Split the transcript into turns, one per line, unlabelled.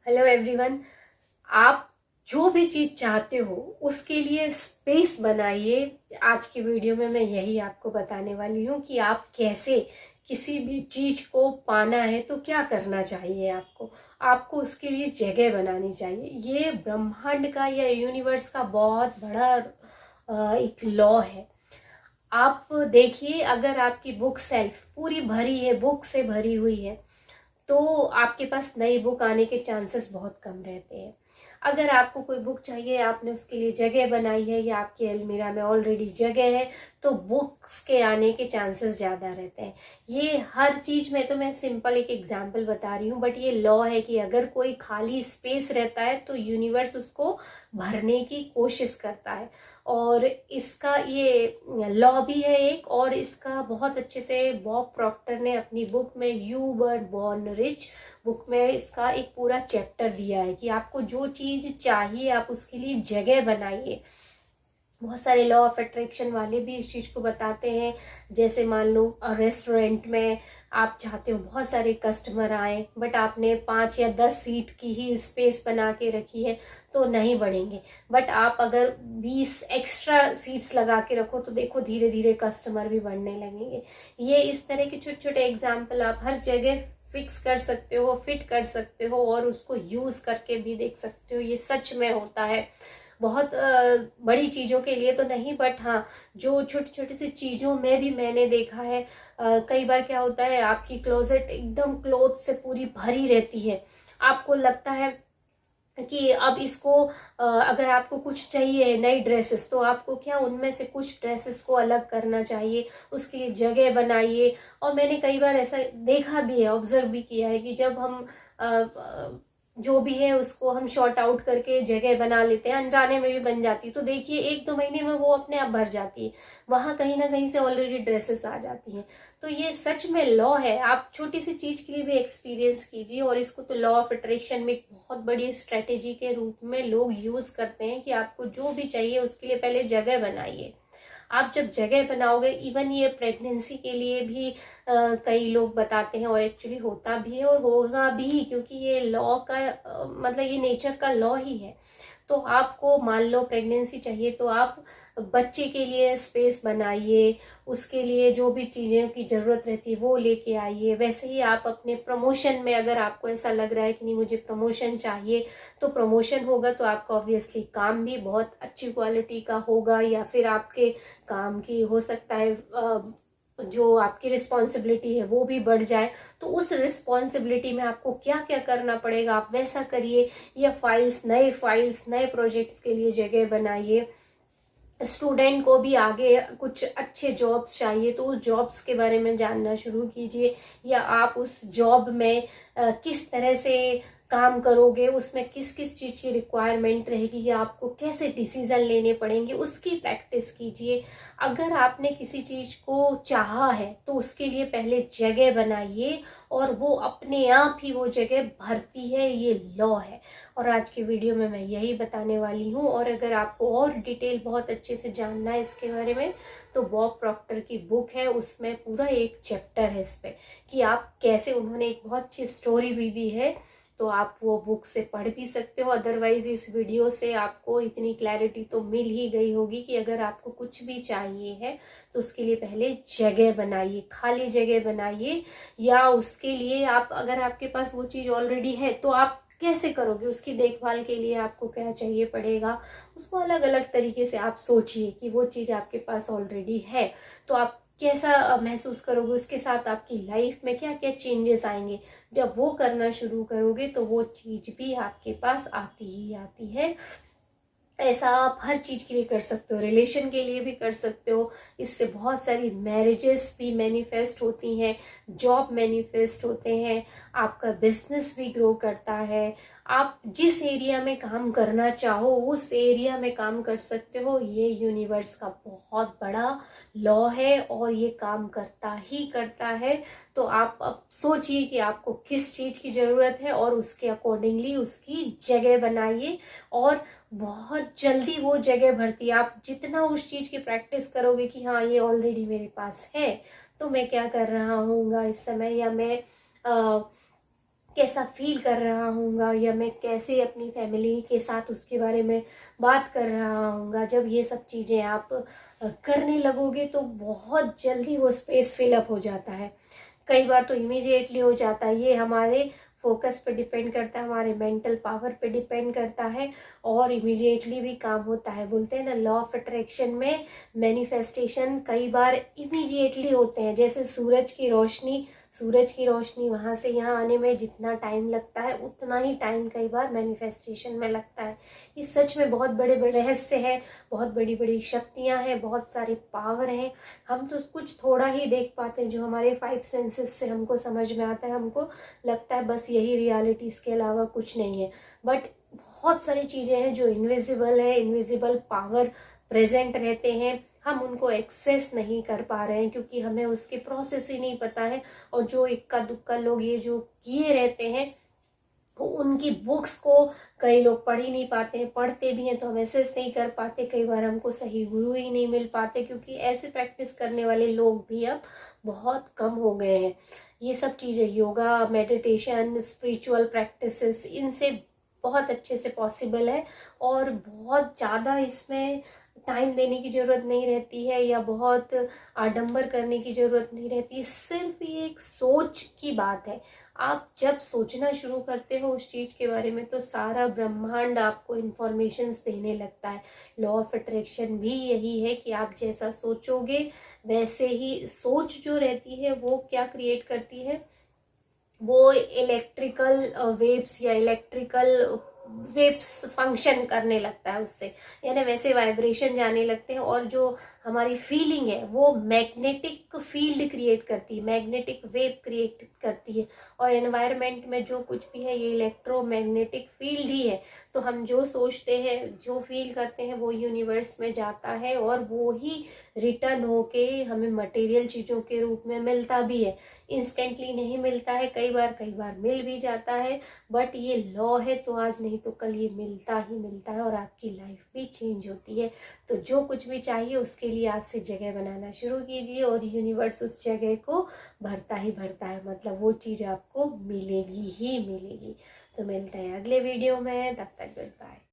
Hello everyone. आप जो भी चीज चाहते हो उसके लिए स्पेस बनाइए। आज की वीडियो में मैं यही आपको बताने वाली हूँ कि आप कैसे किसी भी चीज को पाना है तो क्या करना चाहिए। आपको उसके लिए जगह बनानी चाहिए। ये ब्रह्मांड का या यूनिवर्स का बहुत बड़ा एक लॉ है। आप देखिए, अगर आपकी बुक सेल्फ पूरी भरी है, बुक से भरी हुई है, तो आपके पास नई बुक आने के चांसेस बहुत कम रहते हैं। अगर आपको कोई बुक चाहिए, आपने उसके लिए जगह बनाई है या आपकी अलमीरा में ऑलरेडी जगह है, तो बुक्स के आने के चांसेस ज्यादा रहते हैं। ये हर चीज में, तो मैं सिंपल एक एग्जांपल बता रही हूँ, बट ये लॉ है कि अगर कोई खाली स्पेस रहता है तो यूनिवर्स उसको भरने की कोशिश करता है। और इसका ये लॉ भी है एक, और इसका बहुत अच्छे से बॉब प्रॉक्टर ने अपनी बुक में you were born rich book में इसका एक पूरा चैप्टर दिया है कि आपको जो चीज चाहिए आप उसके लिए जगह बनाइए। बहुत सारे लॉ ऑफ अट्रैक्शन वाले भी इस चीज को बताते हैं। जैसे मान लो रेस्टोरेंट में आप चाहते हो बहुत सारे कस्टमर आए, बट आपने 5 या 10 सीट की ही स्पेस बना के रखी है तो नहीं बढ़ेंगे। बट आप अगर 20 एक्स्ट्रा सीट्स लगा के रखो तो देखो धीरे धीरे कस्टमर भी बढ़ने लगेंगे। ये इस तरह के छोटे छोटे एग्जाम्पल आप हर जगह फिक्स कर सकते हो, फिट कर सकते हो और उसको यूज करके भी देख सकते हो। ये सच में होता है। बहुत बड़ी चीजों के लिए तो नहीं, बट हाँ, जो छोटी छोटी सी चीजों में भी मैंने देखा है। कई बार क्या होता है, आपकी क्लोजेट एकदम क्लोथ से पूरी भरी रहती है। आपको लगता है कि अब इसको अगर आपको कुछ चाहिए नई ड्रेसेस, तो आपको क्या उनमें से कुछ ड्रेसेस को अलग करना चाहिए, उसके लिए जगह बनाइए। और मैंने कई बार ऐसा देखा भी है, ऑब्जर्व भी किया है कि जब हम जो भी है उसको हम शॉर्ट आउट करके जगह बना लेते हैं, अनजाने में भी बन जाती है, तो देखिए 1-2 महीने में वो अपने आप भर जाती है। वहां कहीं ना कहीं से ऑलरेडी ड्रेसेस आ जाती हैं। तो ये सच में लॉ है। आप छोटी सी चीज के लिए भी एक्सपीरियंस कीजिए, और इसको तो लॉ ऑफ अट्रैक्शन में एक बहुत बड़ी स्ट्रेटेजी के रूप में लोग यूज करते हैं कि आपको जो भी चाहिए उसके लिए पहले जगह बनाइए। आप जब जगह बनाओगे, इवन ये प्रेगनेंसी के लिए भी कई लोग बताते हैं, और एक्चुअली होता भी है और होगा भी, क्योंकि ये लॉ का मतलब ये नेचर का लॉ ही है। तो आपको मान लो प्रेगनेंसी चाहिए तो आप बच्चे के लिए स्पेस बनाइए, उसके लिए जो भी चीजों की जरूरत रहती है वो लेके आइए। वैसे ही आप अपने प्रमोशन में, अगर आपको ऐसा लग रहा है कि नहीं मुझे प्रमोशन चाहिए, तो प्रमोशन होगा तो आपका ऑब्वियसली काम भी बहुत अच्छी क्वालिटी का होगा, या फिर आपके काम की हो सकता है जो आपकी रिस्पॉन्सिबिलिटी है वो भी बढ़ जाए। तो उस रिस्पॉन्सिबिलिटी में आपको क्या क्या करना पड़ेगा आप वैसा करिए। या फाइल्स नए प्रोजेक्ट्स के लिए जगह बनाइए। स्टूडेंट को भी आगे कुछ अच्छे जॉब्स चाहिए तो उस जॉब्स के बारे में जानना शुरू कीजिए। या आप उस जॉब में किस तरह से काम करोगे, उसमें किस किस चीज की रिक्वायरमेंट रहेगी, या आपको कैसे डिसीजन लेने पड़ेंगे, उसकी प्रैक्टिस कीजिए। अगर आपने किसी चीज को चाहा है तो उसके लिए पहले जगह बनाइए, और वो अपने आप ही वो जगह भरती है। ये लॉ है। और आज की वीडियो में मैं यही बताने वाली हूँ। और अगर आपको और डिटेल बहुत अच्छे से जानना है इसके बारे में, तो बॉब प्रॉक्टर की बुक है, उसमें पूरा एक चैप्टर है इस पे कि आप कैसे, उन्होंने एक बहुत अच्छी स्टोरी भी दी है, तो आप वो बुक से पढ़ भी सकते हो। अदरवाइज इस वीडियो से आपको इतनी क्लैरिटी तो मिल ही गई होगी कि अगर आपको कुछ भी चाहिए है तो उसके लिए पहले जगह बनाइए, खाली जगह बनाइए। या उसके लिए आप, अगर आपके पास वो चीज ऑलरेडी है तो आप कैसे करोगे, उसकी देखभाल के लिए आपको क्या चाहिए पड़ेगा, उसको अलग अलग तरीके से आप सोचिए कि वो चीज आपके पास ऑलरेडी है तो आप कैसा महसूस करोगे, उसके साथ आपकी लाइफ में क्या क्या चेंजेस आएंगे। जब वो करना शुरू करोगे तो वो चीज भी आपके पास आती ही आती है। ऐसा आप हर चीज के लिए कर सकते हो, रिलेशन के लिए भी कर सकते हो। इससे बहुत सारी मैरिजेस भी मैनिफेस्ट होती हैं, जॉब मैनिफेस्ट होते हैं, आपका बिजनेस भी ग्रो करता है। आप जिस एरिया में काम करना चाहो उस एरिया में काम कर सकते हो। ये यूनिवर्स का बहुत बड़ा लॉ है और ये काम करता ही करता है। तो आप अब सोचिए कि आपको किस चीज की जरूरत है और उसके अकॉर्डिंगली उसकी जगह बनाइए, और बहुत जल्दी वो जगह भरती है। आप जितना उस चीज की प्रैक्टिस करोगे कि हाँ ये ऑलरेडी मेरे पास है, तो मैं क्या कर रहा हूँ इस समय, या मैं कैसा फील कर रहा हूँगा, या मैं कैसे अपनी फैमिली के साथ उसके बारे में बात कर रहा हूँगा। जब ये सब चीज़ें आप करने लगोगे तो बहुत जल्दी वो स्पेस फिलअप हो जाता है। कई बार तो इमीडिएटली हो जाता है। ये हमारे फोकस पे डिपेंड करता है, हमारे मेंटल पावर पे डिपेंड करता है, और इमीडिएटली भी काम होता है। बोलते हैं ना, लॉ ऑफ अट्रैक्शन में मैनिफेस्टेशन कई बार इमीडिएटली होते हैं। जैसे सूरज की रोशनी वहां से यहाँ आने में जितना टाइम लगता है, उतना ही टाइम कई बार मैनिफेस्टेशन में लगता है। इस सच में बहुत बड़े बड़े रहस्य हैं, बहुत बड़ी बड़ी शक्तियां हैं, बहुत सारे पावर हैं। हम तो कुछ थोड़ा ही देख पाते हैं, जो हमारे 5 सेंसेस से हमको समझ में आता है। हमको लगता है बस यही रियलिटी, इसके अलावा कुछ नहीं है। बट बहुत सारी चीजें हैं जो इनविजिबल है, इनविजिबल पावर प्रेजेंट रहते हैं। हम उनको एक्सेस नहीं कर पा रहे हैं क्योंकि हमें उसके प्रोसेस ही नहीं पता है। और जो इक्का दुक्का लोग ये जो किए रहते हैं, उनकी बुक्स को कई लोग पढ़ ही नहीं पाते हैं, पढ़ते भी हैं तो हम एसेस नहीं कर पाते। कई बार हमको सही गुरु ही नहीं मिल पाते, क्योंकि ऐसे प्रैक्टिस करने वाले लोग भी अब बहुत कम हो गए हैं। ये सब चीजें, योगा, मेडिटेशन, स्पिरिचुअल प्रैक्टिसेस, इनसे बहुत अच्छे से पॉसिबल है। और बहुत ज़्यादा इसमें टाइम देने की जरूरत नहीं रहती है, या बहुत आडंबर करने की जरूरत नहीं रहती। सिर्फ ये एक सोच की बात है। आप जब सोचना शुरू करते हो उस चीज के बारे में, तो सारा ब्रह्मांड आपको इंफॉर्मेशंस देने लगता है। लॉ ऑफ अट्रैक्शन भी यही है कि आप जैसा सोचोगे वैसे ही, सोच जो रहती है वो क्या क्रिएट करती है, वो इलेक्ट्रिकल वेव्स या इलेक्ट्रिकल वेव्स फंक्शन करने लगता है उससे, यानी वैसे वाइब्रेशन जाने लगते हैं। और जो हमारी फीलिंग है वो मैग्नेटिक फील्ड क्रिएट करती है, मैग्नेटिक वेव क्रिएट करती है। और एनवायरनमेंट में जो कुछ भी है ये इलेक्ट्रोमैग्नेटिक फील्ड ही है। तो हम जो सोचते हैं, जो फील करते हैं, वो यूनिवर्स में जाता है, और वो ही रिटर्न होके हमें मटेरियल चीजों के रूप में मिलता भी है। इंस्टेंटली नहीं मिलता है, कई बार मिल भी जाता है। बट ये लॉ है, तो आज नहीं तो कल ये मिलता ही मिलता है, और आपकी लाइफ भी चेंज होती है। तो जो कुछ भी चाहिए उसके लिए आज से जगह बनाना शुरू कीजिए, और यूनिवर्स उस जगह को भरता ही भरता है। मतलब वो चीज आपको मिलेगी ही मिलेगी। तो मिलते हैं अगले वीडियो में, तब तक गुड बाय।